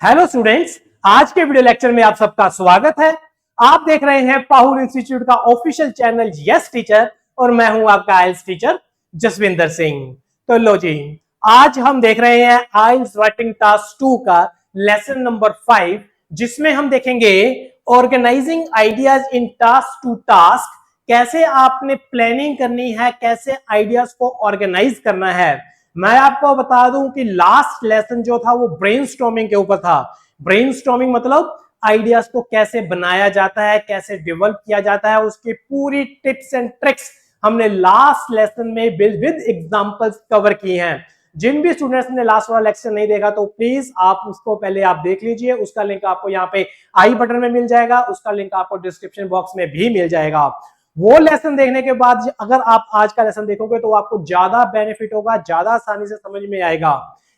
Hello students, आज के video lecture में आप सबका स्वागत है। आप देख रहे हैं पाहुल इंस्टीट्यूट का ऑफिशियल चैनल यस टीचर और मैं हूं आपका आइल्स टीचर जसविंदर सिंह। तो लो जी, आज हम देख रहे हैं आइल्स राइटिंग टास्क 2 का लेसन नंबर 5, जिसमें हम देखेंगे organising ideas in task to task. कैसे आपने प्लानिंग करनी है, कैसे आइडियाज को ऑर्गेनाइज करना है। मैं आपको बता दूं कि लास्ट लेसन जो था वो ब्रेनस्टॉर्मिंग के ऊपर था। ब्रेनस्टॉर्मिंग मतलब आइडियाज को कैसे बनाया जाता है, कैसे डेवलप किया जाता है, उसकी पूरी टिप्स एंड ट्रिक्स हमने लास्ट लेसन में विद एग्जांपल्स कवर किए हैं। जिन भी स्टूडेंट्स ने लास्ट वाला लेक्चर नहीं देखा तो प्लीज आप उसको पहले आप देख लीजिए। उसका लिंक आपको यहाँ पे आई बटन में मिल जाएगा, उसका लिंक आपको डिस्क्रिप्शन बॉक्स में भी मिल जाएगा। वो लेसन देखने के बाद अगर आप आज का लेसन देखोगे तो आपको ज्यादा बेनिफिट होगा, ज्यादा आसानी से समझ में आएगा।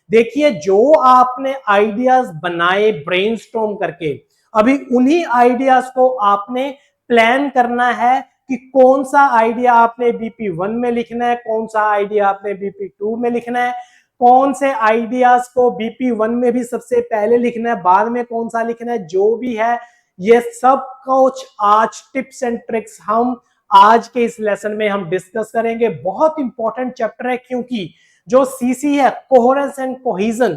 देखिए, जो आपने आइडियाज बनाए ब्रेनस्टॉर्म करके, अभी उन्हीं आइडियाज को आपने प्लान करना है कि कौन सा आइडिया आपने बीपी 1 में लिखना है, कौन सा आइडिया आपने बीपी 2 में लिखना है, कौन से आइडियाज को बीपी 1 में भी सबसे पहले लिखना है, बाद में कौन सा लिखना है, जो भी है ये सब कुछ आज टिप्स एंड ट्रिक्स हम आज के इस लेसन में हम डिस्कस करेंगे। बहुत इंपॉर्टेंट चैप्टर है, क्योंकि जो सीसी है, कोहेरेंस एंड कोहेजन,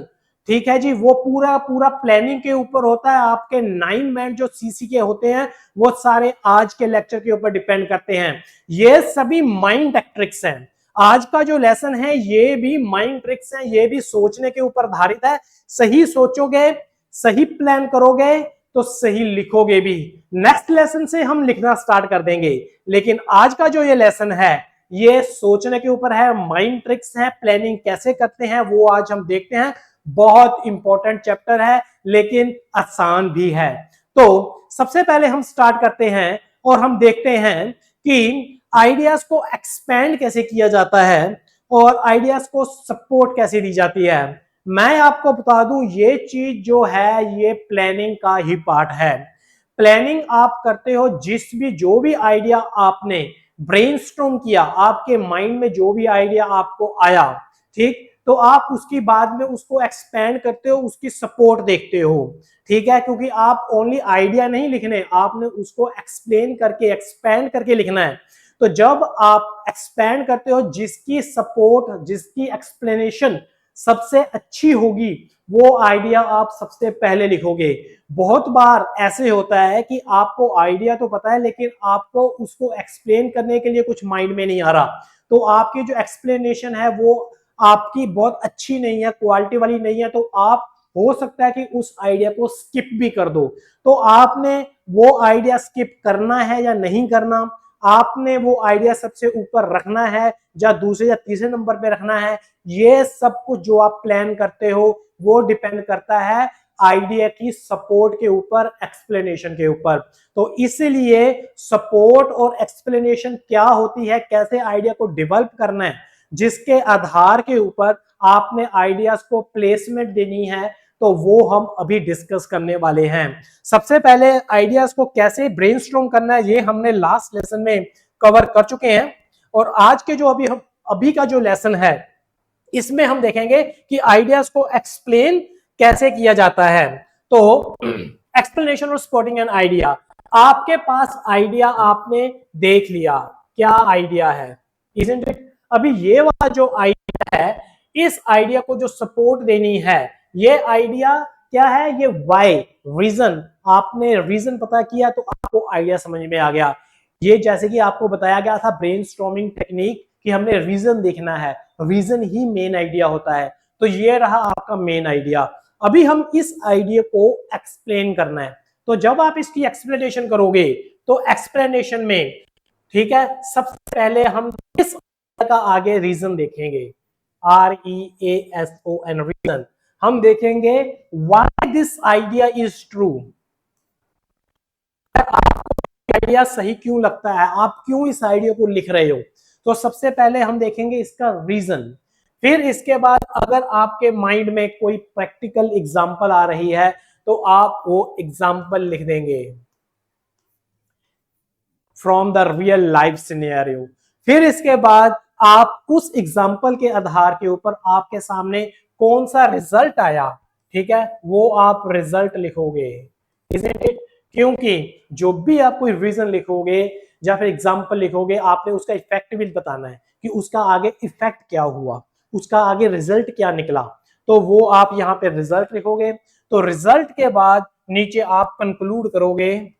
ठीक है जी, वो पूरा पूरा प्लानिंग के ऊपर होता है। आपके 9 बैंड जो सीसी के होते हैं वो सारे आज के लेक्चर के ऊपर डिपेंड करते हैं। ये सभी माइंड ट्रिक्स हैं। आज का जो लेसन है ये भी माइंड ट्रिक्स है, ये भी सोचने के ऊपर आधारित है। सही सोचोगे, सही प्लान करोगे तो सही लिखोगे भी। नेक्स्ट लेसन से हम लिखना स्टार्ट कर देंगे, लेकिन आज का जो ये लेसन है ये सोचने के ऊपर है, माइंड ट्रिक्स है, प्लानिंग कैसे करते हैं वो आज हम देखते हैं। बहुत इंपॉर्टेंट चैप्टर है लेकिन आसान भी है। तो सबसे पहले हम स्टार्ट करते हैं और हम देखते हैं कि आइडियाज को एक्सपेंड कैसे किया जाता है और आइडियाज को सपोर्ट कैसे दी जाती है। मैं आपको बता दूं, ये चीज जो है ये प्लानिंग का ही पार्ट है। प्लानिंग आप करते हो, जो भी आइडिया आपने ब्रेनस्टॉर्म किया, आपके माइंड में जो भी आइडिया आपको आया, ठीक, तो आप उसकी बाद में उसको एक्सपेंड करते हो, उसकी सपोर्ट देखते हो, ठीक है, क्योंकि आप ओनली आइडिया नहीं लिखने, आपने उसको एक्सप्लेन करके एक्सपेंड करके लिखना है। तो जब आप एक्सपेंड करते हो, जिसकी सपोर्ट, जिसकी एक्सप्लेनेशन सबसे अच्छी होगी वो आइडिया आप सबसे पहले लिखोगे। बहुत बार ऐसे होता है कि आपको आइडिया तो पता है लेकिन आपको उसको एक्सप्लेन करने के लिए कुछ माइंड में नहीं आ रहा, तो आपकी जो एक्सप्लेनेशन है वो आपकी बहुत अच्छी नहीं है, क्वालिटी वाली नहीं है, तो आप हो सकता है कि उस आइडिया को स्किप भी कर दो। तो आपने वो आइडिया स्किप करना है या नहीं करना, आपने वो आइडिया सबसे ऊपर रखना है या दूसरे या तीसरे नंबर पे रखना है, ये सब कुछ जो आप प्लान करते हो वो डिपेंड करता है आइडिया की सपोर्ट के ऊपर, एक्सप्लेनेशन के ऊपर। तो इसलिए सपोर्ट और एक्सप्लेनेशन क्या होती है, कैसे आइडिया को डेवलप करना है, जिसके आधार के ऊपर आपने आइडियाज को प्लेसमेंट देनी है, तो वो हम अभी डिस्कस करने वाले हैं। सबसे पहले आइडियाज को कैसे ब्रेनस्टॉर्म करना है ये हमने लास्ट लेसन में कवर कर चुके हैं, और आज के जो अभी का जो लेसन है इसमें हम देखेंगे कि आइडियाज को एक्सप्लेन कैसे किया जाता है। तो एक्सप्लेनेशन और सपोर्टिंग एन आइडिया, आपके पास आइडिया आपने देख लिया, क्या आइडिया है, इजंट इट। अभी ये वाला जो आइडिया है, इस आइडिया को जो सपोर्ट देनी है, ये आइडिया क्या है, ये वाई, रीजन। आपने रीजन पता किया तो आपको आइडिया समझ में आ गया। ये जैसे कि आपको बताया गया था ब्रेनस्टॉर्मिंग टेक्निक कि हमने रीजन देखना है, रीजन ही मेन आइडिया होता है। तो ये रहा आपका मेन आइडिया। अभी हम इस आइडिया को एक्सप्लेन करना है, तो जब आप इसकी एक्सप्लेनेशन करोगे तो एक्सप्लेनेशन में, ठीक है, सबसे पहले हम इस का आगे रीजन देखेंगे, REASON, रीजन। हम देखेंगे why this idea is true, idea सही क्यों लगता है, आप क्यों इस आइडिया को लिख रहे हो। तो सबसे पहले हम देखेंगे इसका रीजन। फिर इसके बाद अगर आपके माइंड में कोई प्रैक्टिकल एग्जांपल आ रही है तो आप वो एग्जांपल लिख देंगे from the real life scenario. फिर इसके बाद आप उस एग्जांपल के आधार के ऊपर आपके सामने कौन सा रिजल्ट आया, ठीक है, वो आप रिजल्ट लिखोगे, isn't it? क्योंकि जो भी आप कोई रीजन लिखोगे या फिर एग्जाम्पल लिखोगे, आपने उसका इफेक्ट भी बताना है कि उसका आगे इफेक्ट क्या हुआ, उसका आगे रिजल्ट क्या निकला, तो वो आप यहाँ पे रिजल्ट लिखोगे। तो रिजल्ट के बाद नीचे आप कंक्लूड करोगे,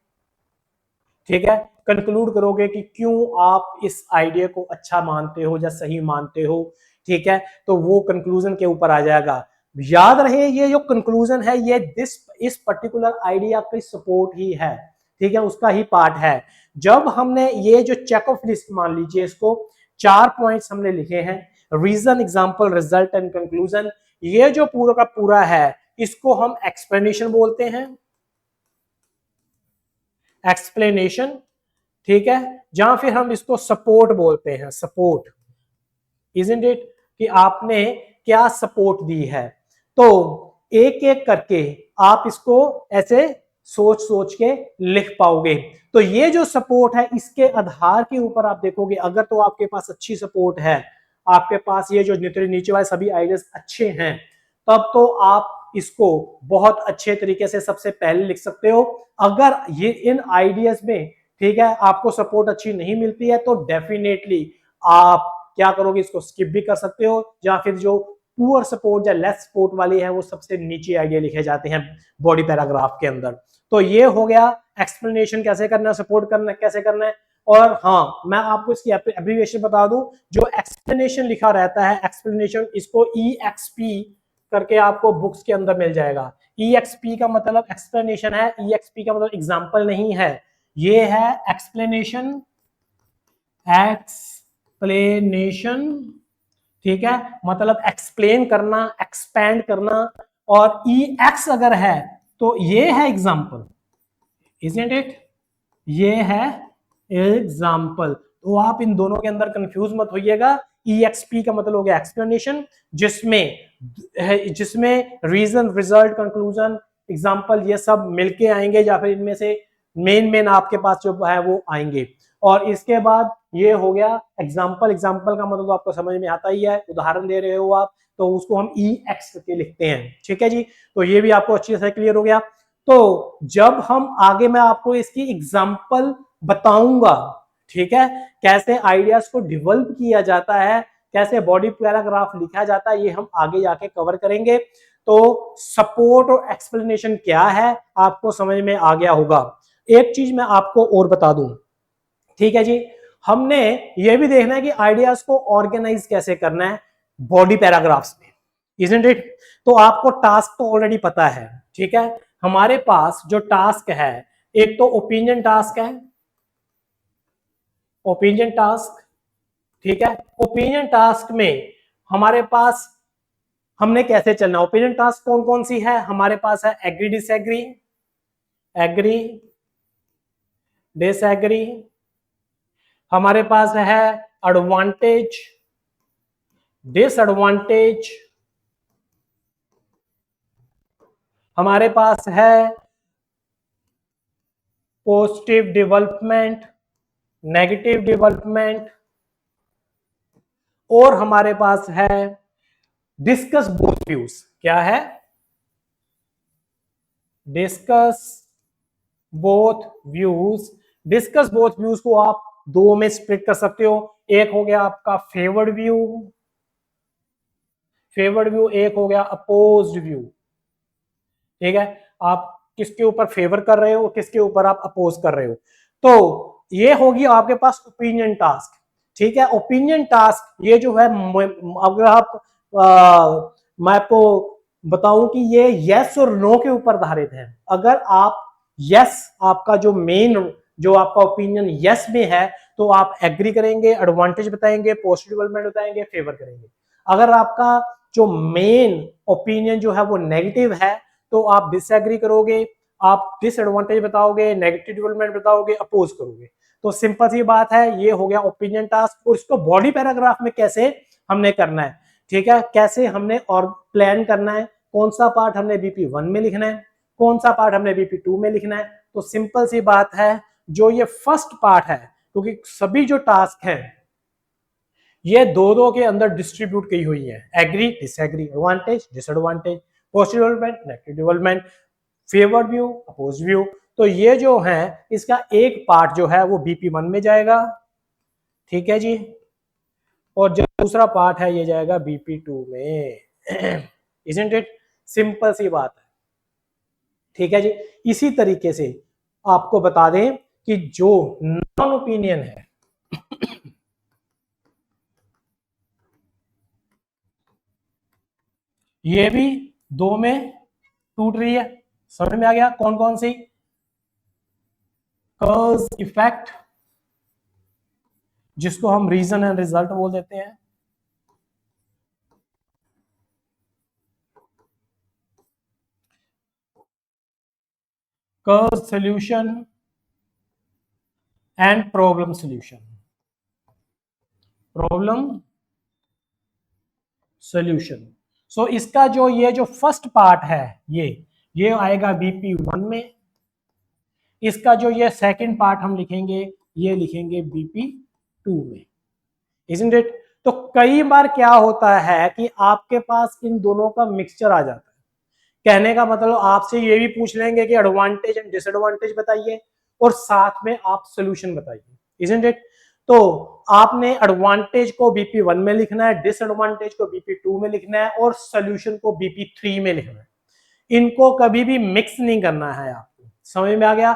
ठीक है, कंक्लूड करोगे कि क्यों आप इस आइडिया को अच्छा मानते हो या सही मानते हो, ठीक है, तो वो कंक्लूजन के ऊपर आ जाएगा। याद रहे ये जो कंक्लूजन है ये इस पर्टिकुलर आइडिया की सपोर्ट ही है, ठीक है, उसका ही पार्ट है। जब हमने ये जो चेक ऑफ लिस्ट मान लीजिए, इसको 4 पॉइंट्स हमने लिखे हैं, reason, example, result and conclusion, ये जो पूरा का पूरा है इसको हम एक्सप्लेनेशन बोलते हैं, एक्सप्लेनेशन, ठीक है, जहां फिर हम इसको सपोर्ट बोलते हैं, सपोर्ट, इजंट इट, कि आपने क्या सपोर्ट दी है। तो एक एक करके आप इसको ऐसे सोच सोच के लिख पाओगे। तो ये जो सपोर्ट है इसके आधार के ऊपर आप देखोगे, अगर तो आपके पास अच्छी सपोर्ट है, आपके पास ये जो नीचे वाले सभी आइडियाज अच्छे हैं, तब तो आप इसको बहुत अच्छे तरीके से सबसे पहले लिख सकते हो। अगर ये इन आइडियाज में, ठीक है, आपको सपोर्ट अच्छी नहीं मिलती है तो डेफिनेटली आप क्या करोगे, इसको स्किप भी कर सकते हो, या फिर जो पुअर सपोर्ट या लेस सपोर्ट वाले हैं वो सबसे नीचे आइडिया लिखे जाते हैं बॉडी पैराग्राफ के अंदर। तो ये हो गया एक्सप्लेनेशन कैसे करना है, सपोर्ट करना कैसे करना है। और हाँ, मैं आपको इसकी एब्रीविएशन बता दूं, जो एक्सप्लेनेशन लिखा रहता है, एक्सप्लेनेशन, इसको EXP करके आपको बुक्स के अंदर मिल जाएगा। EXP का मतलब एक्सप्लेनेशन है, EXP का मतलब एग्जाम्पल नहीं है, ये है एक्सप्लेनेशन, एक्सप्लेनेशन, ठीक है, मतलब एक्सप्लेन करना, एक्सपैंड करना। और EX अगर है तो ये है एग्जाम्पल, इजंट इट, ये है एग्जाम्पल। तो आप इन दोनों के अंदर कंफ्यूज मत होइएगा। EXP का मतलब हो गया एक्सप्लेनेशन, जिसमें रीजन, रिजल्ट, कंक्लूजन, एग्जाम्पल ये सब मिलके आएंगे, या फिर इनमें से मेन आपके पास जो है वो आएंगे। और इसके बाद ये हो गया एग्जाम्पल, एग्जाम्पल का मतलब तो आपको समझ में आता ही है, उदाहरण दे रहे हो आप, तो उसको हम EX के लिखते हैं, ठीक है जी। तो ये भी आपको अच्छी तरह क्लियर हो गया। तो जब हम आगे, मैं आपको इसकी एग्जाम्पल बताऊंगा, ठीक है, कैसे आइडियाज को डेवलप किया जाता है, कैसे बॉडी पैराग्राफ लिखा जाता है, ये हम आगे जाके कवर करेंगे। तो सपोर्ट और एक्सप्लेनेशन क्या है आपको समझ में आ गया होगा। एक चीज मैं आपको और बता दूं, ठीक है जी, हमने ये भी देखना है कि आइडियाज को ऑर्गेनाइज कैसे करना है बॉडी पैराग्राफ्स में, इजंट इट। तो आपको टास्क तो ऑलरेडी पता है, ठीक है, हमारे पास जो टास्क है, एक तो ओपिनियन टास्क है, ओपिनियन टास्क, ठीक है। ओपिनियन टास्क में हमारे पास हमने कैसे चलना, ओपिनियन टास्क कौन कौन सी है हमारे पास है, एग्री डिसएग्री, एग्री डिसएग्री, हमारे पास है एडवांटेज डिसएडवांटेज, हमारे पास है पॉजिटिव डेवलपमेंट, नेगेटिव डेवलपमेंट, और हमारे पास है डिस्कस बोथ व्यूज। क्या है, discuss both views. Discuss both views को आप दो में स्प्लिट कर सकते हो, एक हो गया आपका फेवर्ड व्यू, फेवर्ड व्यू, एक हो गया अपोज्ड व्यू, ठीक है, आप किसके ऊपर फेवर कर रहे हो, किसके ऊपर आप अपोज कर रहे हो। तो ये होगी आपके पास ओपिनियन टास्क, ठीक है। ओपिनियन टास्क ये जो है, अगर आप मैं आपको बताऊं कि ये यस और नो के ऊपर आधारित है। अगर आप यस, आपका जो मेन, जो आपका ओपिनियन यस में है, तो आप एग्री करेंगे, एडवांटेज बताएंगे, पॉजिटिव डेवलपमेंट बताएंगे, फेवर करेंगे। अगर आपका जो मेन ओपिनियन जो है वो नेगेटिव है, तो आप डिसएग्री करोगे, आप डिसएडवांटेज बताओगे, नेगेटिव डेवलपमेंट बताओगे, अपोज करोगे। तो सिंपल सी बात है, ये हो गया ओपिनियन टास्क। और इसको बॉडी पैराग्राफ में कैसे हमने करना है, ठीक है, कैसे हमने और प्लान करना है, कौन सा पार्ट हमने BP1 में लिखना है, कौन सा पार्ट हमने BP2 में लिखना है। तो सिंपल सी बात है, जो ये फर्स्ट पार्ट है, क्योंकि सभी जो टास्क हैं ये दो के अंदर डिस्ट्रीब्यूट की हुई है, agree disagree, advantage disadvantage. Positive development, negative development, favoured view, oppose view. तो ये जो है इसका एक पार्ट जो है वो BP1 में जाएगा, ठीक है जी, और जो दूसरा पार्ट है ये जाएगा BP2 में। Isn't it? सिंपल सी बात है, ठीक है जी। इसी तरीके से आपको बता दें कि जो नॉन ओपिनियन है, ये भी दो में टूट रही है। समझ में आ गया कौन कौन सी? कॉज इफेक्ट, जिसको हम रीजन एंड रिजल्ट बोल देते हैं, cause solution and problem solution, problem solution. So इसका जो ये जो फर्स्ट पार्ट है ये आएगा BP1 में। इसका जो ये सेकंड पार्ट हम लिखेंगे ये लिखेंगे BP2 में। Isn't it? तो कई बार क्या होता है कि आपके पास इन दोनों का मिक्सचर आ जाता है। कहने का मतलब आपसे ये भी पूछ लेंगे कि एडवांटेज एंड डिसएडवांटेज बताइए और साथ में आप सोल्यूशन बताइए। Isn't it? तो आपने एडवांटेज को BP1 में लिखना है, डिसएडवांटेज को BP2 में लिखना है और सोल्यूशन को BP3 में लिखना है। इनको कभी भी मिक्स नहीं करना है आपको। समझ में आ गया?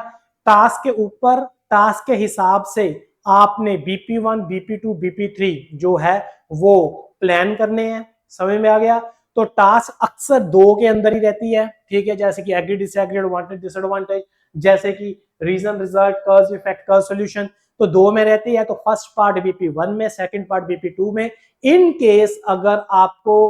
टास्क के ऊपर टास्क के हिसाब से आपने BP1, BP2, BP3 जो है वो प्लान करने हैं। समझ में आ गया? तो टास्क अक्सर दो के अंदर ही रहती है, ठीक है, जैसे कि एग्री डिसएग्री, एडवांटेज डिसएडवांटेज, जैसे कि reason result, cause effect, cause solution, तो दो में रहती है। तो फर्स्ट पार्ट BP1 में, सेकंड पार्ट BP2 में। इन केस अगर आपको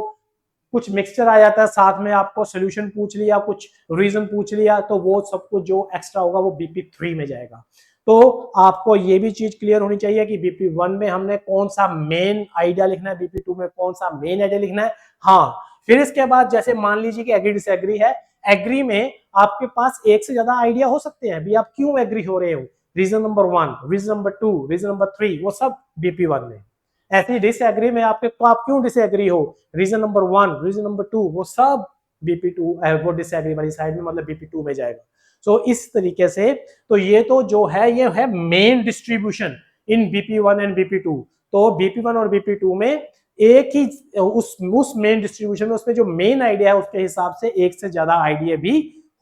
कुछ मिक्सचर आ जाता है, साथ में आपको सोल्यूशन पूछ लिया, कुछ रीजन पूछ लिया, तो वो सब कुछ जो एक्स्ट्रा होगा वो BP3 में जाएगा। तो आपको ये भी चीज क्लियर होनी चाहिए कि BP1 में हमने कौन सा मेन आइडिया लिखना है, BP2 में कौन सा मेन आइडिया लिखना है। हाँ, फिर इसके बाद जैसे मान लीजिए कि एग्री डिसएग्री है, एग्री में आपके पास एक से ज्यादा आइडिया हो सकते हैं, भी आप क्यों एग्री हो रहे हो, reason number 1, reason number 2, reason number 3, वो सब BP1 में। ऐसे ही डिसएग्री में आपके तो आप क्यों डिसएग्री हो, रीजन नंबर 1, रीजन नंबर 2, वो सब BP2 वो डिसएग्री वाली साइड में, मतलब BP2 में जाएगा। सो इस तरीके से तो ये तो जो है ये है main distribution in BP1 and BP2। तो BP1 और BP2 में एक ही उस मेन डिस्ट्रीब्यूशन में उसमें जो मेन आइडिया है उसके हिसाब से एक से ज्यादा आइडिया भी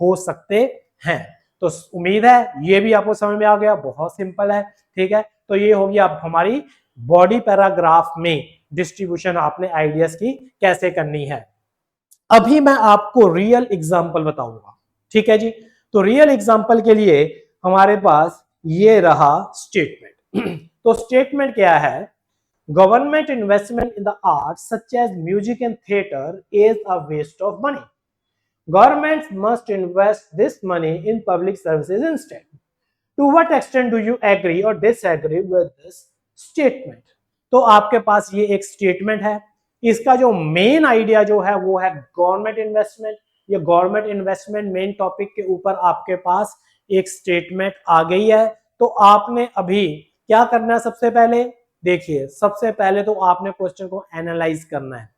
हो सकते हैं। तो उम्मीद है ये भी आपको समझ में आ गया, बहुत सिंपल है, ठीक है। तो ये होगी आप हमारी बॉडी पैराग्राफ में डिस्ट्रीब्यूशन आपने आइडियाज की कैसे करनी है। अभी मैं आपको रियल एग्जांपल बताऊंगा, ठीक है जी। तो रियल एग्जांपल के लिए हमारे पास ये रहा स्टेटमेंट। तो स्टेटमेंट क्या है? Government investment in the arts such as music and theatre is a waste of money. Governments must invest this money in public services instead. To what extent do you agree or disagree with this statement? तो आपके पास ये एक statement है, इसका जो main idea जो है वो है गवर्नमेंट इन्वेस्टमेंट। ये गवर्नमेंट इन्वेस्टमेंट मेन टॉपिक के ऊपर आपके पास एक स्टेटमेंट आ गई है। तो आपने अभी क्या करना है? सबसे पहले देखिए, सबसे पहले तो आपने क्वेश्चन को एनालाइज करना है,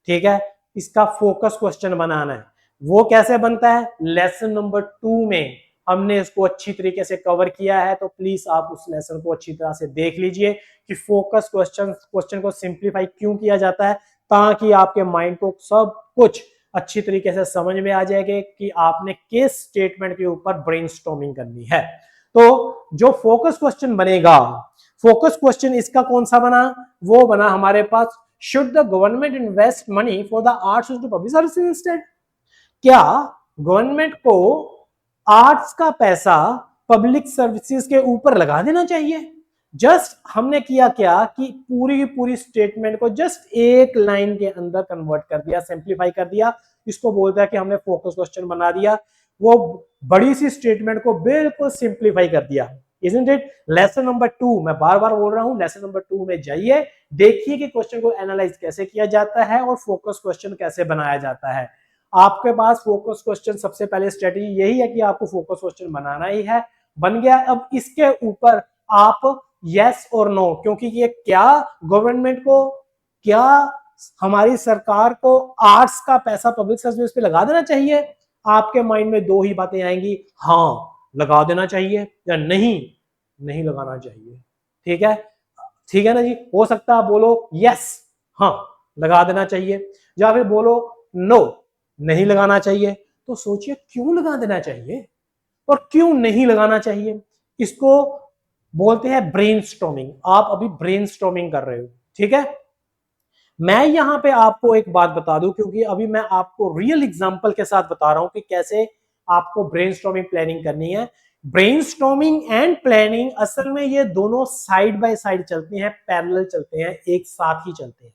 ठीक है, इसका फोकस क्वेश्चन बनाना है। वो कैसे बनता है? लेसन नंबर 2 में हमने इसको अच्छी तरीके से कवर किया है, तो प्लीज आप उस लेसन को अच्छी तरह से देख लीजिए कि फोकस क्वेश्चन को सिंप्लीफाई क्यों किया जाता है, ताकि आपके माइंड को सब कुछ अच्छी तरीके से समझ में आ जाएगा कि आपने किस स्टेटमेंट के ऊपर ब्रेनस्टॉर्मिंग करनी है। तो जो फोकस क्वेश्चन बनेगा, फोकस क्वेश्चन इसका कौन सा बना? वो बना हमारे पास, should the government invest money for the arts to public services instead? क्या गवर्नमेंट को आर्ट्स का पैसा पब्लिक सर्विसेज के ऊपर लगा देना चाहिए? जस्ट हमने किया क्या कि पूरी की पूरी स्टेटमेंट को जस्ट एक लाइन के अंदर कन्वर्ट कर दिया, सिंप्लीफाई कर दिया। इसको बोलता है कि हमने फोकस क्वेश्चन बना दिया, वो बड़ी सी स्टेटमेंट को बिल्कुल सिंप्लीफाई कर दिया। Isn't it? लेसन नंबर 2, मैं बार बार बोल रहा हूं, लेसन नंबर 2 में जाइए, देखिए कि क्वेश्चन को एनालाइज कैसे किया जाता है और फोकस क्वेश्चन कैसे बनाया जाता है। आपके पास फोकस क्वेश्चन सबसे पहले स्ट्रेटेजी यही है कि आपको फोकस क्वेश्चन बनाना ही है। बन गया। अब इसके ऊपर आप यस और नो, क्योंकि ये क्या गवर्नमेंट को क्या हमारी सरकार को आर्ट्स का पैसा पब्लिक सर्विस पे लगा देना चाहिए? आपके माइंड में दो ही बातें आएंगी, हाँ लगा देना चाहिए या नहीं नहीं लगाना चाहिए। ठीक है, ठीक है ना जी। हो सकता है बोलो यस हाँ लगा देना चाहिए, या फिर बोलो नो नहीं लगाना चाहिए। तो सोचिए क्यों लगा देना चाहिए और क्यों नहीं लगाना चाहिए। इसको बोलते हैं ब्रेनस्टॉर्मिंग। आप अभी ब्रेनस्टॉर्मिंग कर रहे हो। ठीक है, मैं यहां पे आपको एक बात बता दूं, क्योंकि अभी मैं आपको रियल एग्जांपल के साथ बता रहा हूं कि कैसे आपको ब्रेनस्टॉर्मिंग प्लानिंग करनी है। ब्रेनस्टॉर्मिंग एंड प्लानिंग असल में ये दोनों साइड बाय साइड चलते हैं, पैरेलल चलते हैं, एक साथ ही चलते हैं।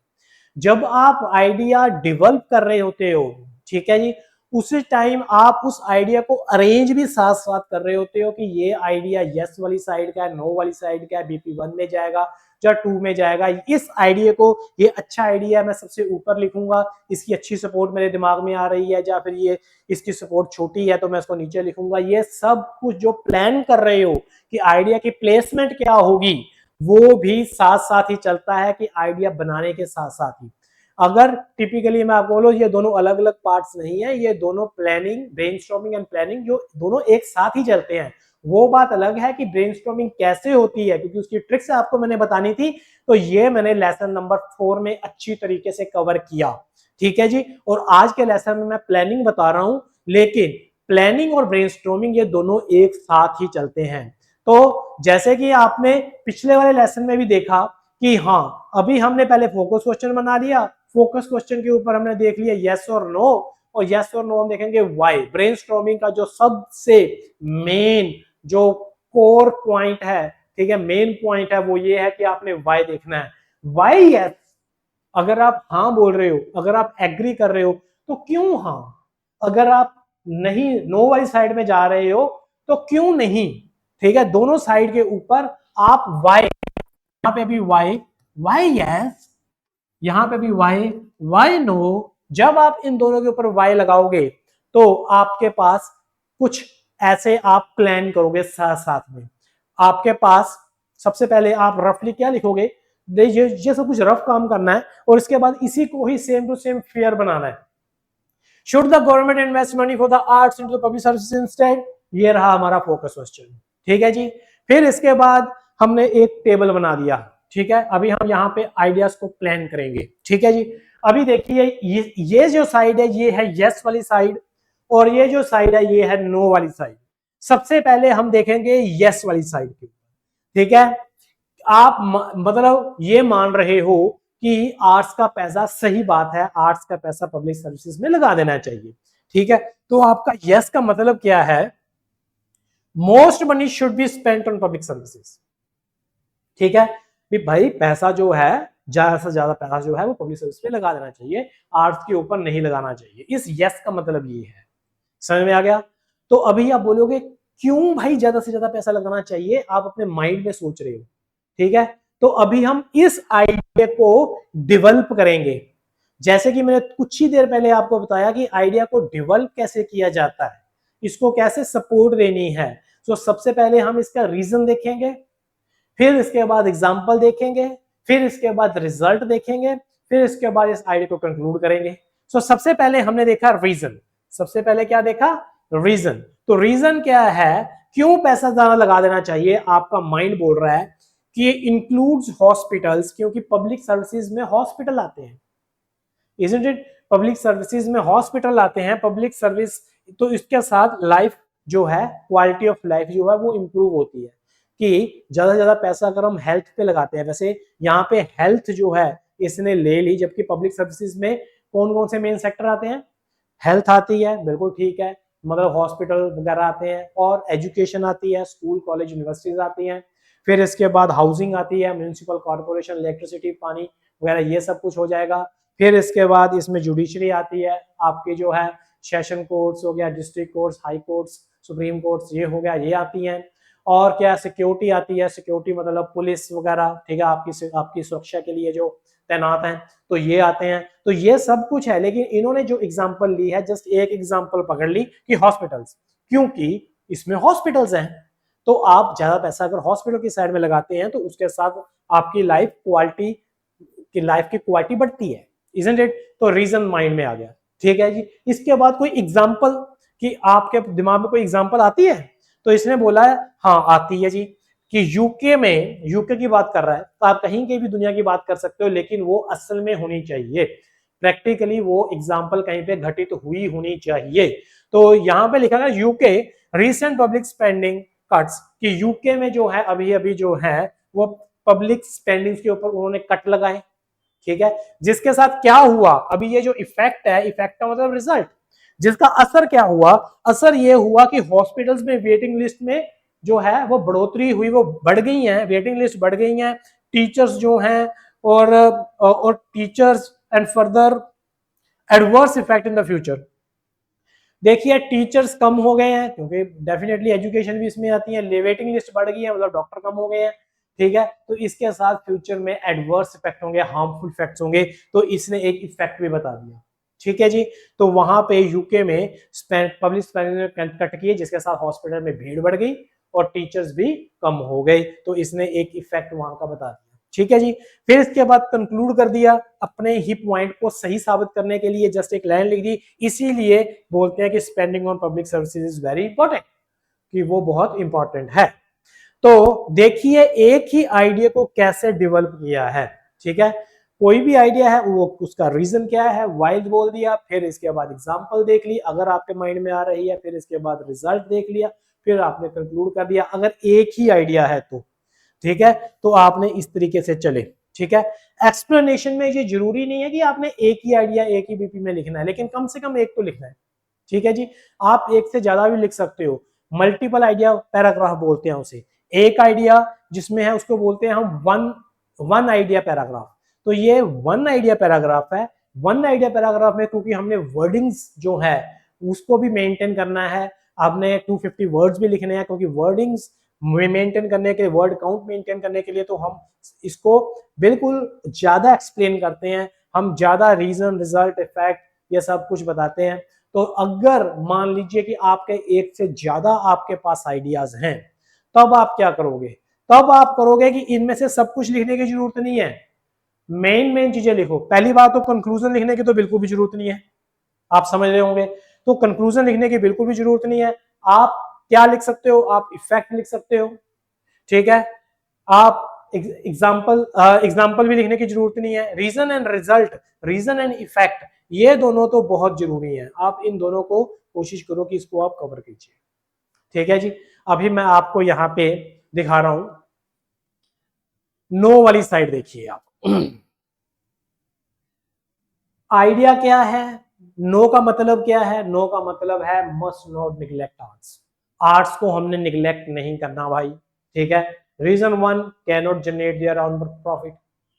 जब आप आइडिया डेवलप कर रहे होते हो, ठीक है जी, उसी टाइम आप उस आइडिया को अरेंज भी साथ साथ कर रहे होते हो कि ये आइडिया यस वाली साइड का है, नो वाली साइड का है, BP1 में जाएगा या 2 में जाएगा। इस आइडिया को, ये अच्छा आइडिया है, मैं सबसे ऊपर लिखूंगा, इसकी अच्छी सपोर्ट मेरे दिमाग में आ रही है, या फिर ये इसकी सपोर्ट छोटी है तो मैं इसको नीचे लिखूंगा। ये सब कुछ जो प्लान कर रहे हो कि आइडिया की प्लेसमेंट क्या होगी, वो भी साथ साथ ही चलता है कि आइडिया बनाने के साथ साथ ही। अगर टिपिकली मैं आपको बोलूं ये दोनों अलग अलग पार्ट्स नहीं है, ये दोनों प्लानिंग, ब्रेनस्टॉर्मिंग एंड प्लानिंग जो दोनों एक साथ ही चलते हैं। वो बात अलग है कि ब्रेनस्टॉर्मिंग कैसे होती है, क्योंकि उसकी ट्रिक्स आपको मैंने बतानी थी, तो ये मैंने लेसन नंबर 4 में अच्छी तरीके से कवर किया। ठीक है जी, और आज के लेसन में मैं प्लानिंग बता रहा हूं, लेकिन प्लानिंग और ब्रेनस्टॉर्मिंग ये दोनों एक साथ ही चलते हैं। तो जैसे कि आपने पिछले वाले लेसन में भी देखा कि हाँ, अभी हमने पहले फोकस क्वेश्चन बना लिया, फोकस क्वेश्चन के ऊपर हमने देख लिया यस और नो, और यस और नो हम देखेंगे वाई। ब्रेनस्टॉर्मिंग का जो सबसे मेन जो कोर पॉइंट है, ठीक है, मेन पॉइंट है, वो ये है कि आपने वाई देखना है। वाई यस, अगर आप हाँ बोल रहे हो, अगर आप एग्री कर रहे हो तो क्यों हाँ, अगर आप नहीं नो वाली साइड में जा रहे हो तो क्यों नहीं। ठीक है, दोनों साइड के ऊपर आप वाई, यहां पे भी वाई, वाई यस, यहां पे भी वाई, वाई नो। जब आप इन दोनों के ऊपर वाई लगाओगे तो आपके पास कुछ ऐसे आप प्लान करोगे साथ साथ में। आपके पास सबसे पहले आप रफली क्या लिखोगे, ये सब कुछ रफ काम करना है, और इसके बाद इसी को ही सेम टू सेम फेयर बनाना है। Should the government invest money for the arts into public services instead, ये रहा हमारा फोकस क्वेश्चन। ठीक है जी, फिर इसके बाद हमने एक टेबल बना दिया। ठीक है, अभी हम यहाँ पे आइडियाज को प्लान करेंगे। ठीक है जी, अभी देखिए ये जो साइड है ये है यस वाली साइड, और ये जो साइड है ये है नो वाली साइड। सबसे पहले हम देखेंगे यस वाली साइड की। ठीक है, आप मतलब ये मान रहे हो कि आर्ट्स का पैसा, सही बात है, आर्ट्स का पैसा पब्लिक सर्विसेज में लगा देना चाहिए। ठीक है, तो आपका यस का मतलब क्या है, most money should be spent on public services. ठीक है, भाई पैसा जो है, ज्यादा से ज्यादा पैसा जो है वो पब्लिक सर्विस पे लगा देना चाहिए, आर्ट्स के ऊपर नहीं लगाना चाहिए। इस यस का मतलब ये है। समझ में आ गया? तो अभी आप बोलोगे क्यों भाई ज्यादा से ज्यादा पैसा लगाना चाहिए, आप अपने माइंड में सोच रहे हो। ठीक है, तो अभी हम इस आइडिया को डेवलप करेंगे। जैसे कि मैंने कुछ ही देर पहले आपको बताया कि आइडिया को डेवलप कैसे किया जाता है, इसको कैसे सपोर्ट देनी है। तो सबसे पहले हम इसका रीजन देखेंगे, फिर इसके बाद एग्जाम्पल देखेंगे, फिर इसके बाद रिजल्ट देखेंगे, फिर इसके बाद इस आइडिया को कंक्लूड करेंगे। सो सबसे पहले हमने देखा रीजन। सबसे पहले क्या देखा, रीजन। तो रीजन क्या है, क्यों पैसा ज्यादा लगा देना चाहिए। आपका माइंड बोल रहा है कि इंक्लूड्स हॉस्पिटल्स, क्योंकि पब्लिक सर्विसेज में हॉस्पिटल आते हैं, इजंट इट, पब्लिक सर्विसेज में हॉस्पिटल आते हैं, पब्लिक सर्विस, तो इसके साथ लाइफ जो है, क्वालिटी ऑफ लाइफ जो है वो इंप्रूव होती है। कि ज्यादा से ज्यादा पैसा अगर हम हेल्थ पे लगाते हैं, वैसे यहाँ पे हेल्थ जो है इसने ले ली, जबकि पब्लिक सर्विसेज में कौन कौन से मेन सेक्टर आते हैं, हेल्थ आती है, बिल्कुल ठीक है, मतलब हॉस्पिटल वगैरह आते हैं, और एजुकेशन आती है, स्कूल कॉलेज यूनिवर्सिटीज आती हैं, फिर इसके बाद हाउसिंग आती है, म्यूनिसिपल कॉर्पोरेशन, इलेक्ट्रिसिटी, पानी वगैरह, ये सब कुछ हो जाएगा। फिर इसके बाद इसमें जुडिशरी आती है, आपकी जो है सेशन कोर्ट्स हो गया, district courts, high courts, supreme courts, ये हो गया, ये आती हैं। और क्या, सिक्योरिटी आती है, सिक्योरिटी मतलब पुलिस वगैरह, ठीक है, आपकी सुरक्षा के लिए जो तैनात हैं, तो ये आते हैं। तो ये सब कुछ है, लेकिन इन्होंने जो एग्जांपल ली है, जस्ट एक एग्जांपल पकड़ ली कि हॉस्पिटल्स, क्योंकि इसमें हॉस्पिटल्स हैं, तो आप ज्यादा पैसा अगर हॉस्पिटल की साइड में लगाते हैं तो उसके साथ आपकी लाइफ की क्वालिटी बढ़ती है। Isn't it? तो रीजन माइंड में आ गया। ठीक है जी। इसके बाद कोई एग्जाम्पल, कि आपके दिमाग में कोई एग्जाम्पल आती है? तो इसने बोला है हाँ आती है जी, कि यूके में, यूके की बात कर रहा है, तो आप कहीं के भी दुनिया की बात कर सकते हो, लेकिन वो असल में होनी चाहिए, प्रैक्टिकली वो एग्जाम्पल कहीं पे घटित हुई होनी चाहिए। तो यहां पे लिखा है UK recent public spending cuts, कि यूके में जो है अभी अभी जो है वो पब्लिक स्पेंडिंग के ऊपर उन्होंने कट लगाए। ठीक है, जिसके साथ क्या हुआ, अभी ये जो इफेक्ट है, इफेक्ट का मतलब रिजल्ट, जिसका असर क्या हुआ, असर ये हुआ कि हॉस्पिटल्स में वेटिंग लिस्ट में जो है वो बढ़ोतरी हुई, वो बढ़ गई है, वेटिंग लिस्ट बढ़ गई है, टीचर्स जो हैं, और teachers and further adverse effect in the future. देखिए टीचर्स कम हो गए हैं, क्योंकि डेफिनेटली एजुकेशन भी इसमें आती है, वेटिंग लिस्ट बढ़ गई है, मतलब डॉक्टर कम हो गए हैं। ठीक है, तो इसके साथ फ्यूचर में एडवर्स इफेक्ट होंगे, हार्मफुल इफेक्ट्स होंगे, तो इसने एक इफेक्ट भी बता दिया। ठीक है जी। तो वहां पे यूके में पब्लिक स्पेंडिंग कट किए, जिसके साथ हॉस्पिटल में भीड़ बढ़ गई और टीचर्स भी कम हो गए, तो इसने एक इफेक्ट वहां का बता दिया। ठीक है जी। फिर इसके बाद कंक्लूड कर दिया, अपने ही पॉइंट को सही साबित करने के लिए जस्ट एक लाइन लिख दी, इसीलिए बोलते हैं कि spending on public services is very important, कि वो बहुत इंपॉर्टेंट है। तो देखिए एक ही आइडिया को कैसे डेवलप किया है। ठीक है, कोई भी आइडिया है वो उसका रीजन क्या है, वाइल्ड बोल दिया, फिर इसके बाद एग्जांपल देख ली अगर आपके माइंड में आ रही है, फिर इसके बाद रिजल्ट देख लिया, फिर आपने कंक्लूड कर दिया। अगर एक ही आइडिया है तो ठीक है, तो आपने इस तरीके से चले। ठीक है, एक्सप्लेनेशन में ये जरूरी नहीं है कि आपने एक ही आइडिया एक ही बीपी में लिखना है, लेकिन कम से कम एक तो लिखना है। ठीक है जी, आप एक से ज्यादा भी लिख सकते हो, मल्टीपल आइडिया पैराग्राफ बोलते हैं उसे। एक आइडिया जिसमें है उसको बोलते हैं हम वन आइडिया पैराग्राफ। तो ये वन आइडिया पैराग्राफ है। वन आइडिया पैराग्राफ में क्योंकि हमने वर्डिंग्स जो है उसको भी मेंटेन करना है, आपने 250 वर्ड्स भी लिखने हैं, क्योंकि वर्डिंग्स मेंटेन करने के, वर्ड काउंट मेंटेन करने के लिए तो हम इसको बिल्कुल ज्यादा एक्सप्लेन करते हैं, हम ज्यादा रीजन, रिजल्ट, इफेक्ट ये सब कुछ बताते हैं। तो अगर मान लीजिए कि आपके एक से ज्यादा आपके पास आइडियाज हैं, तब आप क्या करोगे? तब आप करोगे कि इनमें से सब कुछ लिखने की जरूरत नहीं है, मेन चीजें लिखो। पहली बात तो कंक्लूजन लिखने की तो बिल्कुल भी जरूरत नहीं है, आप समझ रहे होंगे। तो कंक्लूजन लिखने की बिल्कुल भी जरूरत नहीं है। आप क्या लिख सकते हो? आप इफेक्ट लिख सकते हो। ठीक है, आप एग्जाम्पल भी लिखने की जरूरत नहीं है। Reason and result, reason and effect, ये दोनों तो बहुत जरूरी है, आप इन दोनों को कोशिश करो कि इसको आप कवर कीजिए। ठीक है जी। अभी मैं आपको यहां पे दिखा रहा हूं, नो वाली साइड देखिए आप। आइडिया क्या है, नो का मतलब क्या है? नो का मतलब है must not neglect arts, arts को हमने निग्लेक्ट नहीं करना भाई। ठीक है, reason one, can not generate their own profit,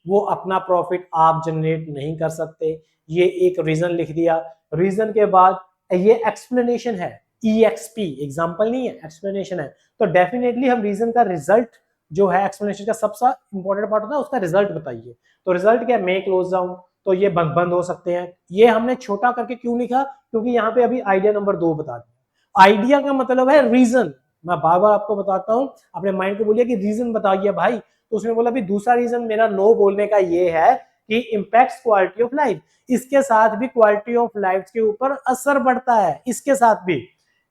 वो अपना प्रॉफिट आप जनरेट नहीं कर सकते, ये एक रीजन लिख दिया। रीजन के बाद ये एक्सप्लेनेशन है, EXP एग्जांपल नहीं है, एक्सप्लेनेशन है। तो डेफिनेटली हम रीजन का रिजल्ट जो है, एक्सप्लेनेशन का सबसे इंपॉर्टेंट पार्ट होता है उसका रिजल्ट बताइए। तो रिजल्ट क्या है? मे क्लोज डाउन, तो ये बंद हो सकते हैं। ये हमने छोटा करके क्यों लिखा? क्योंकि यहाँ पे अभी आइडिया नंबर 2 बता दिया। आइडिया का मतलब है रीजन, मैं बार बार आपको बताता हूं, अपने माइंड को बोलिए कि रीजन बताइए भाई। तो उसने बोला भी दूसरा रीजन मेरा नो बोलने का ये है कि इम्पैक्ट्स क्वालिटी ऑफ लाइफ, इसके साथ भी क्वालिटी ऑफ लाइफ के ऊपर असर पड़ता है, इसके साथ भी।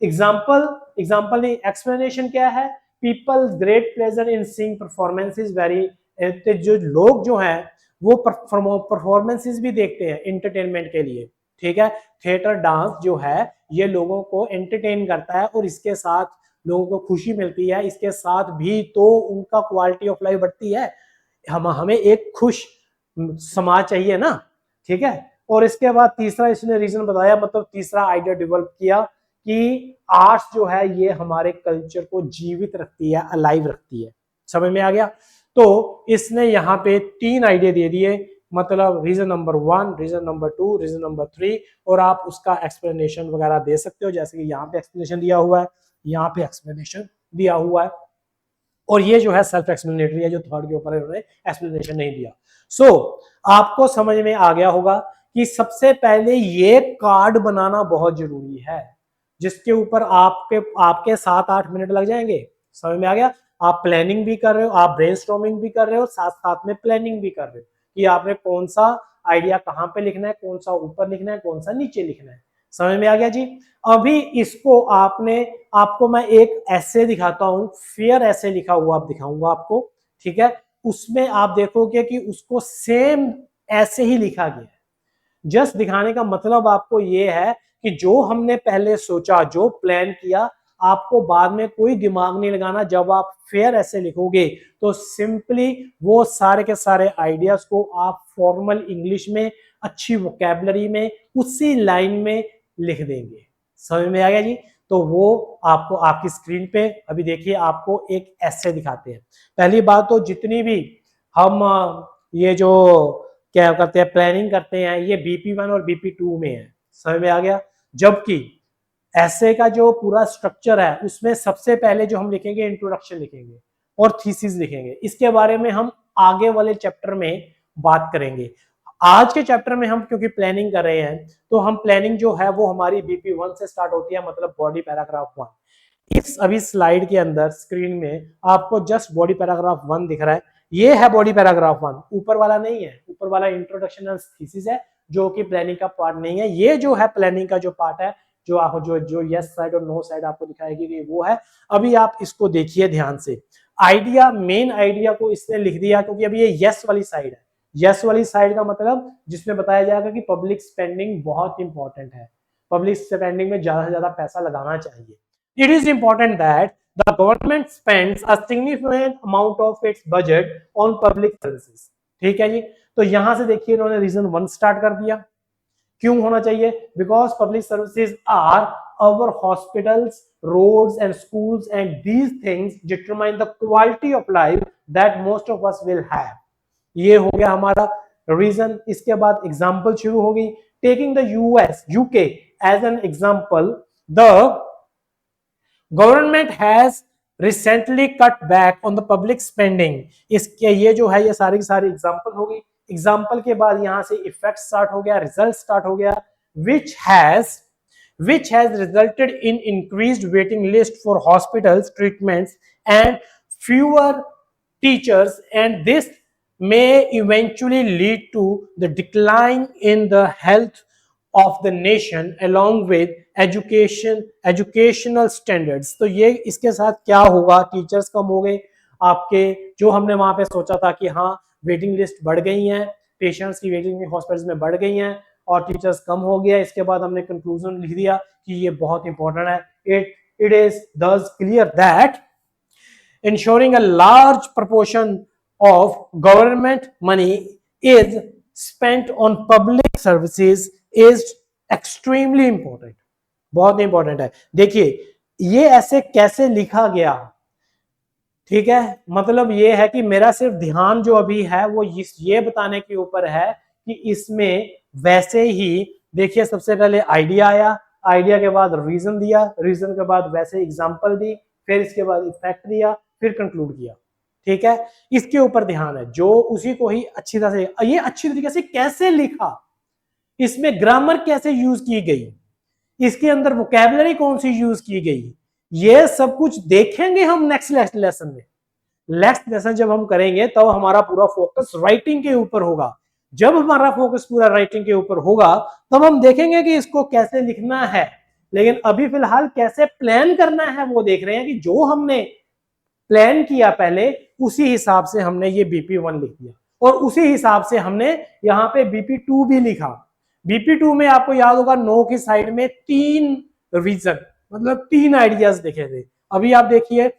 एग्जाम्पल नहीं, एक्सप्लेनेशन क्या है? People great pleasure in seeing performances very, जो लोग जो हैं वो परफॉर्मेंसेस भी देखते हैं एंटरटेनमेंट के लिए। ठीक है, थिएटर डांस जो है ये लोगों को एंटरटेन करता है और इसके साथ लोगों को खुशी मिलती है, इसके साथ भी तो उनका क्वालिटी ऑफ लाइफ बढ़ती है। हमें एक खुश समाज चाहिए ना। ठीक है, और इसके बाद तीसरा इसने रीजन बताया, मतलब तीसरा आइडिया डेवलप किया कि आर्ट्स जो है ये हमारे कल्चर को जीवित रखती है, अलाइव रखती है। समझ में आ गया? तो इसने यहाँ पे 3 आइडिया दे दिए, मतलब reason number 1, reason number 2, reason number 3, और आप उसका एक्सप्लेनेशन वगैरह दे सकते हो, जैसे कि यहाँ पे एक्सप्लेनेशन दिया हुआ है, यहाँ पे एक्सप्लेनेशन दिया हुआ है, और ये जो है सेल्फ एक्सप्लेनेटरी है, जो थर्ड के ऊपर इन्होंने एक्सप्लेनेशन नहीं दिया। सो आपको समझ में आ गया होगा कि सबसे पहले ये कार्ड बनाना बहुत जरूरी है, जिसके ऊपर आपके 7-8 मिनट लग जाएंगे। समझ में आ गया? आप प्लानिंग भी कर रहे हो, आप ब्रेनस्टॉर्मिंग भी कर रहे हो, साथ साथ में प्लानिंग भी कर रहे हो कि आपने कौन सा आइडिया कहाँ पे लिखना है, कौन सा ऊपर लिखना है, कौन सा नीचे लिखना है। समझ में आ गया जी। अभी इसको आपको मैं एक ऐसे दिखाता हूं, फेयर ऐसे लिखा हुआ आप दिखाऊंगा आपको, ठीक है। उसमें आप देखोगे कि उसको सेम ऐसे ही लिखा गया है। जस्ट दिखाने का मतलब आपको ये है कि जो हमने पहले सोचा, जो प्लान किया, आपको बाद में कोई दिमाग नहीं लगाना। जब आप फेयर ऐसे लिखोगे तो सिंपली वो सारे के सारे आइडियाज को आप फॉर्मल इंग्लिश में, अच्छी वोकैबुलरी में, उसी लाइन में लिख देंगे। समझ में आ गया जी। तो वो आपको आपकी स्क्रीन पे अभी देखिए, आपको एक ऐसे दिखाते हैं। पहली बात तो जितनी भी हम ये जो क्या करते हैं, प्लानिंग करते हैं, ये BP1 और BP2 में है। समझ में आ गया। जबकि ऐसे का जो पूरा स्ट्रक्चर है उसमें सबसे पहले जो हम लिखेंगे, इंट्रोडक्शन लिखेंगे और थीसिस लिखेंगे। इसके बारे में हम आगे वाले चैप्टर में बात करेंगे। आज के चैप्टर में हम क्योंकि प्लानिंग कर रहे हैं, तो हम प्लानिंग जो है वो हमारी BP1 से स्टार्ट होती है, मतलब बॉडी पैराग्राफ 1। इस अभी स्लाइड के अंदर स्क्रीन में आपको जस्ट बॉडी पैराग्राफ 1 दिख रहा है। ये है बॉडी पैराग्राफ 1, ऊपर वाला नहीं है। ऊपर वाला इंट्रोडक्शन एंड थीसिस है, जो कि प्लानिंग का पार्ट नहीं है। ये जो है प्लानिंग का जो पार्ट है, जो आप जो यस साइड और नो साइड आपको दिखाएगी कि वो है। अभी आप इसको देखिए ध्यान से। आइडिया, मेन आइडिया को इसने लिख दिया क्योंकि अभी ये यस वाली साइड है। यस वाली साइड का मतलब जिसमें बताया जाएगा कि पब्लिक स्पेंडिंग बहुत इंपॉर्टेंट है, पब्लिक स्पेंडिंग में ज्यादा से ज्यादा पैसा लगाना चाहिए। It is important that the government spends a significant amount of its budget on public services। ठीक है जी। तो यहां से देखिए इन्होंने रीजन 1 स्टार्ट कर दिया। क्यों होना चाहिए? Because public services are our hospitals, roads and schools, and these things determine the quality of life that most of us will have। ये हो गया हमारा रीजन। इसके बाद एग्जांपल शुरू होगी। Taking the UK as an example, the government has recently cut back on the public spending. इसके ये जो है ये सारी की सारी एग्जांपल होगी। एग्जांपल के बाद यहां से इफेक्ट स्टार्ट हो गया, रिजल्ट स्टार्ट हो गया। which has resulted in increased waiting list for hospitals treatments and fewer teachers, and this may eventually lead to the decline in the health of the nation along with educational standards. तो ये इसके साथ क्या होगा, teachers कम हो गए आपके, जो हमने वहां पे सोचा था कि हाँ वेटिंग लिस्ट बढ़ गई है, पेशेंट्स की वेटिंग हॉस्पिटल्स में बढ़ गई हैं और टीचर्स कम हो गया। इसके बाद हमने कंक्लूजन लिख दिया कि ये बहुत इंपॉर्टेंट है। It is thus clear that ensuring a large proportion of government money is spent on public services is extremely important। बहुत इंपॉर्टेंट है। देखिए ये ऐसे कैसे लिखा गया, ठीक है। मतलब ये है कि मेरा सिर्फ ध्यान जो अभी है वो ये बताने के ऊपर है कि इसमें वैसे ही देखिए, सबसे पहले आइडिया आया, आइडिया के बाद रीजन दिया, रीजन के बाद वैसे एग्जांपल दी, फिर इसके बाद इफेक्ट दिया, फिर कंक्लूड किया। ठीक है, इसके ऊपर ध्यान है, जो उसी को ही अच्छी तरह से, ये अच्छी तरीके से कैसे लिखा, इसमें ग्रामर कैसे यूज की गई, इसके अंदर वोकैबुलरी कौन सी यूज की गई, ये सब कुछ देखेंगे हम नेक्स्ट लेसन में। नेक्स्ट लेसन जब हम करेंगे तब हमारा पूरा फोकस राइटिंग के ऊपर होगा। जब हमारा फोकस पूरा राइटिंग के ऊपर होगा तब हम देखेंगे कि इसको कैसे लिखना है। लेकिन अभी फिलहाल कैसे प्लान करना है वो देख रहे हैं कि जो हमने प्लान किया पहले उसी हिसाब से हमने ये BP1 लिख दिया और उसी हिसाब से हमने यहाँ पे BP2 भी लिखा। BP2 में आपको याद होगा नो की साइड में 3 रीजन, मतलब 3 आइडियाज देखे थे। अभी आप देखिए,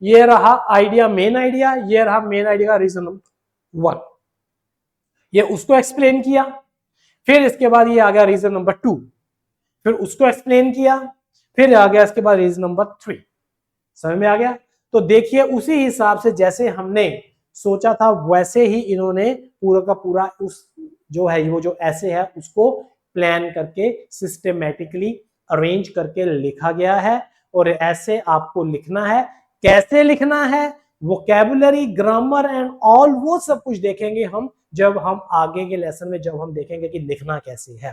ये रहा आइडिया, मेन आइडिया, ये रहा मेन आइडिया का रीजन नंबर 1, ये उसको एक्सप्लेन किया। फिर इसके बाद ये आ गया रीजन नंबर 2, फिर उसको एक्सप्लेन किया, फिर आ गया इसके बाद रीजन नंबर 3। समझ में आ गया? तो देखिए उसी हिसाब से जैसे हमने सोचा था वैसे ही इन्होंने पूरा का पूरा उस जो है वो जो ऐसे है उसको प्लान करके सिस्टमेटिकली अरेंज करके लिखा गया है। और ऐसे आपको लिखना है। कैसे लिखना है, वोकैबुलरी, ग्रामर एंड ऑल वो सब कुछ देखेंगे हम जब हम आगे के लेसन में, जब हम देखेंगे कि लिखना कैसे है।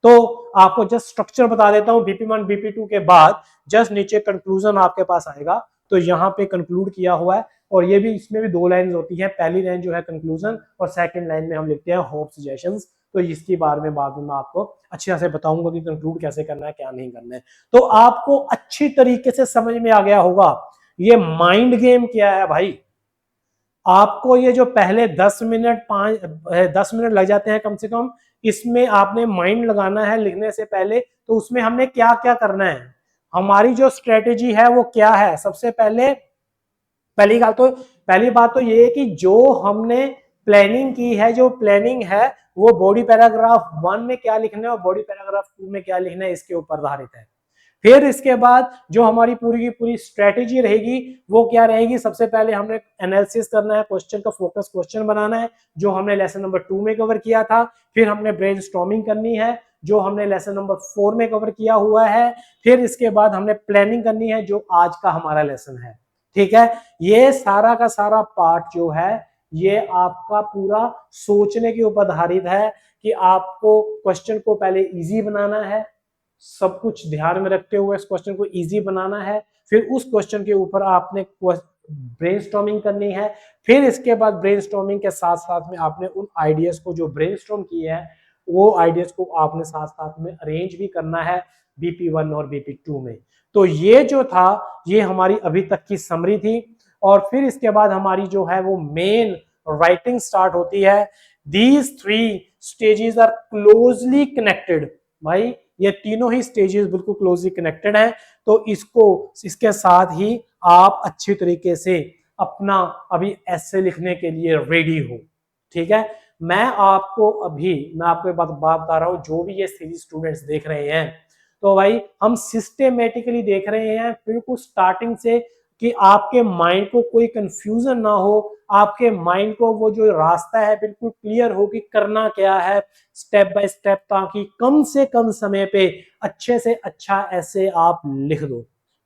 तो आपको जस्ट स्ट्रक्चर बता देता हूं। BP1 BP2 के बाद जस्ट नीचे कंक्लूजन आपके पास आएगा, तो यहाँ पे कंक्लूड किया हुआ है और ये भी, इसमें भी 2 लाइन होती है। पहली लाइन जो है कंक्लूजन और सेकंड लाइन में हम लिखते हैं होप सजेशंस तो इसकी बारे में बाद में मैं आपको अच्छी तरह से बताऊंगा कि कंक्लूड कैसे करना है, क्या नहीं करना है। तो आपको अच्छी तरीके से समझ में आ गया होगा ये माइंड गेम क्या है भाई। आपको ये जो पहले 10 मिनट लग जाते हैं कम से कम, इसमें आपने माइंड लगाना है लिखने से पहले। तो उसमें हमने क्या क्या करना है, हमारी जो स्ट्रेटेजी है वो क्या है। सबसे पहले पहली बात तो ये है कि जो हमने प्लानिंग की है, जो प्लानिंग है वो बॉडी पैराग्राफ 1 में क्या लिखना है और बॉडी पैराग्राफ 2 में क्या लिखना है, इसके ऊपर आधारित है। फिर इसके बाद जो हमारी पूरी की पूरी स्ट्रेटेजी रहेगी वो क्या रहेगी, सबसे पहले हमने एनालिसिस करना है, क्वेश्चन का फोकस क्वेश्चन बनाना है जो हमने लेसन नंबर 2 में कवर किया था। फिर हमने ब्रेनस्टॉर्मिंग करनी है जो हमने लेसन नंबर 4 में कवर किया हुआ है। फिर इसके बाद हमने प्लानिंग करनी है जो आज का हमारा लेसन है। ठीक है, ये सारा का सारा पार्ट जो है ये आपका पूरा सोचने के ऊपर आधारित है कि आपको क्वेश्चन को पहले इजी बनाना है, सब कुछ ध्यान में रखते हुए इस क्वेश्चन को इजी बनाना है। फिर उस क्वेश्चन के ऊपर आपने ब्रेनस्टॉर्मिंग करनी है। फिर इसके बाद ब्रेनस्टॉर्मिंग के साथ साथ में आपने उन आइडियाज को जो ब्रेनस्टॉर्म किए हैं वो आइडियाज को आपने साथ साथ में अरेंज भी करना है BP1 और BP2 में। तो ये जो था ये हमारी अभी तक की समरी थी। और फिर इसके बाद हमारी जो है वो मेन राइटिंग स्टार्ट होती है। These 3 stages are closely connected. भाई ये तीनों ही स्टेजेस बिल्कुल क्लोजली कनेक्टेड हैं। तो इसके साथ ही आप अच्छी तरीके से अपना अभी ऐसे लिखने के लिए रेडी हो। ठीक है, मैं आपको बात बता रहा हूं, जो भी ये सीरीज स्टूडेंट्स देख रहे हैं तो भाई हम सिस्टेमेटिकली देख रहे हैं बिल्कुल स्टार्टिंग से कि आपके माइंड को कोई कंफ्यूजन ना हो, आपके माइंड को वो जो रास्ता है बिल्कुल क्लियर हो कि करना क्या है स्टेप बाय स्टेप, ताकि कम से कम समय पे अच्छे से अच्छा ऐसे आप लिख दो।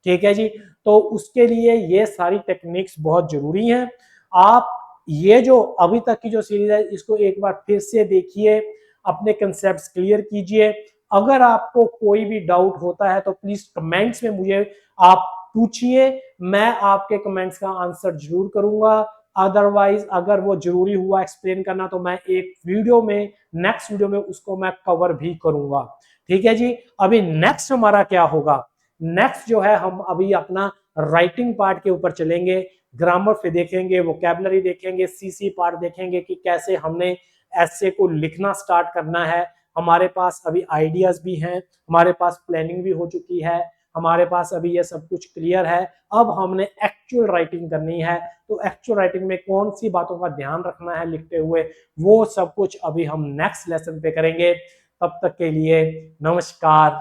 ठीक है जी, तो उसके लिए ये सारी टेक्निक्स बहुत जरूरी हैं। आप ये जो अभी तक की जो सीरीज है इसको एक बार फिर से देखिए, अपने कंसेप्ट्स क्लियर कीजिए। अगर आपको कोई भी डाउट होता है तो प्लीज कमेंट्स में मुझे आप पूछिए, मैं आपके कमेंट्स का आंसर जरूर करूंगा। अदरवाइज अगर वो जरूरी हुआ एक्सप्लेन करना तो मैं एक वीडियो में नेक्स्ट वीडियो में उसको मैं कवर भी करूंगा। ठीक है जी, अभी नेक्स्ट हमारा क्या होगा, नेक्स्ट जो है हम अभी अपना राइटिंग पार्ट के ऊपर चलेंगे, ग्रामर पे देखेंगे, वोकैबुलरी देखेंगे, सीसी पार्ट देखेंगे कि कैसे हमने ऐसे को लिखना स्टार्ट करना है। हमारे पास अभी आइडियाज भी हैं, हमारे पास प्लानिंग भी हो चुकी है, हमारे पास अभी ये सब कुछ क्लियर है। अब हमने एक्चुअल राइटिंग करनी है, तो एक्चुअल राइटिंग में कौन सी बातों का ध्यान रखना है लिखते हुए, वो सब कुछ अभी हम नेक्स्ट लेसन पे करेंगे। तब तक के लिए नमस्कार,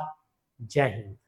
जय हिंद।